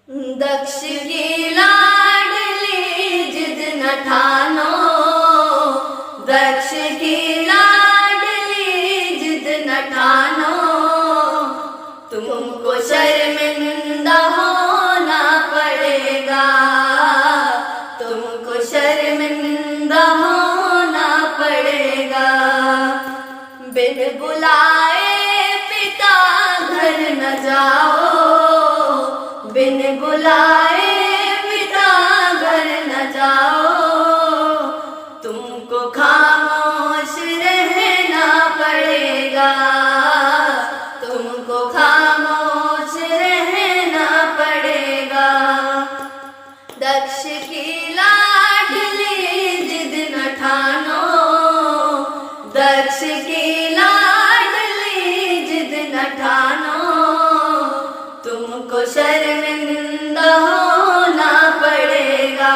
दक्ष की लाडली जिद न ठानो, दक्ष की लाडली जिद न ठानो, तुमको शर्मिंदा होना पड़ेगा, तुमको शर्मिंदा होना पड़ेगा। बिन बुलाए पिता घर न जाओ, बिन बुलाए पिता घर न जाओ, तुमको खामोश रहना पड़ेगा, तुमको खामोश रहना पड़ेगा। दक्ष की लाडली जिद न ठानो, दक्ष की लाडली जिद न ठानो, तुमको शर्मिंदा होना पड़ेगा,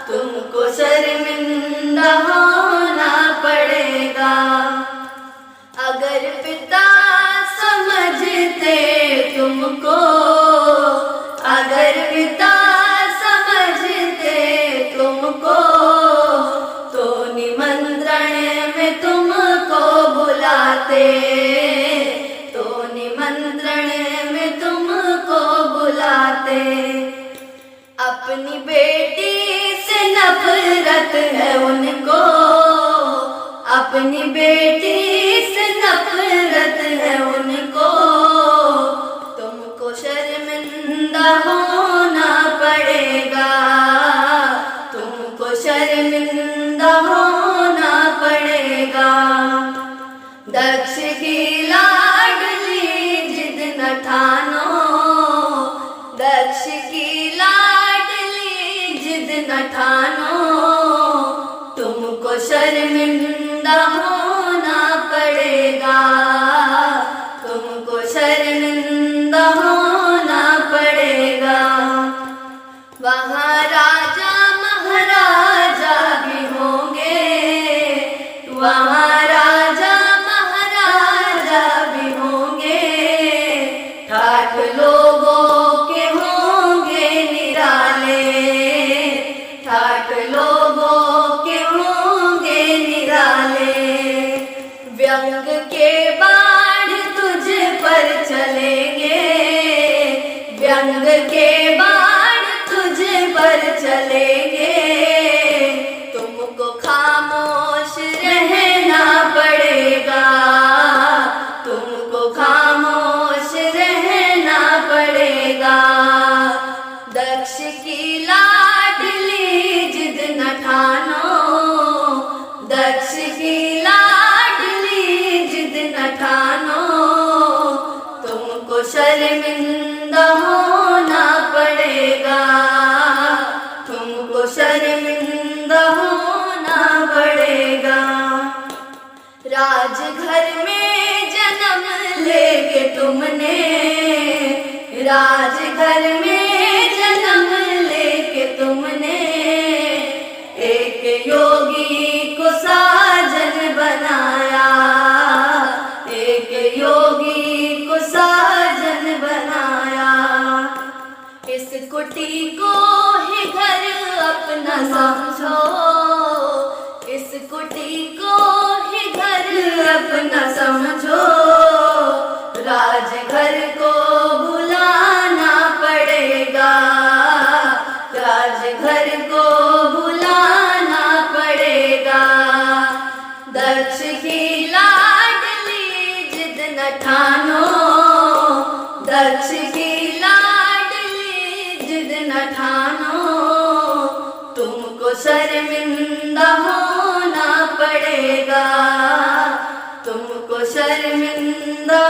तुमको शर्मिंदा होना पड़ेगा। अगर पिता समझते तुमको, अगर पिता समझते तुमको, तो निमंत्रण में तुमको बुलाते, तो निमंत्रण में तुमको बुलाते। अपनी बेटी से नफरत है उनको, अपनी बेटी से नफरत है उनको, तुमको शर्मिंदा होना पड़ेगा, तुमको शर्मिंदा होना पड़ेगा। दक्ष की लाडली जिद न ठानो, दक्ष की लाडली जिद न ठानो, तुमको शर्मिंदा होना पड़ेगा, तुमको शर्मिंदा होना पड़ेगा। वहाँ राजा महाराजा भी होंगे, वहाँ राजा महाराजा भी होंगे, ठाठ लोगों के होंगे निराले, ठाठ लोगों के होंगे निराले। व्यंग के बाण तुझ पर चलेंगे, व्यंग के बाण तुझ पर चलेंगे, तुमको खामोश रहना पड़ेगा, तुमको खामोश रहना पड़ेगा। दक्ष की लाडली जिद न ठानो, दक्ष की लाडली जिद न ठानो, तुमको शर्मिंदा होना पड़ेगा, तुमको शर्मिंदा होना पड़ेगा। राजघर में जन्म लेके तुमने, राजघर में जन्म लेके तुमने, एक योगी को साजन बनाया, एक योगी को साजन बनाया। इस कुटी को ही घर अपना समझो, इस कुटी को ही घर अपना समझो, राजघर को बुलाना पड़ेगा, राजघर को बुलाना पड़ेगा। दक्ष की लाडली जिद न ठानो, दक्ष की लाडली जिद न ठानो, तुमको शर्मिंदा होना पड़ेगा, तुमको शर्मिंदा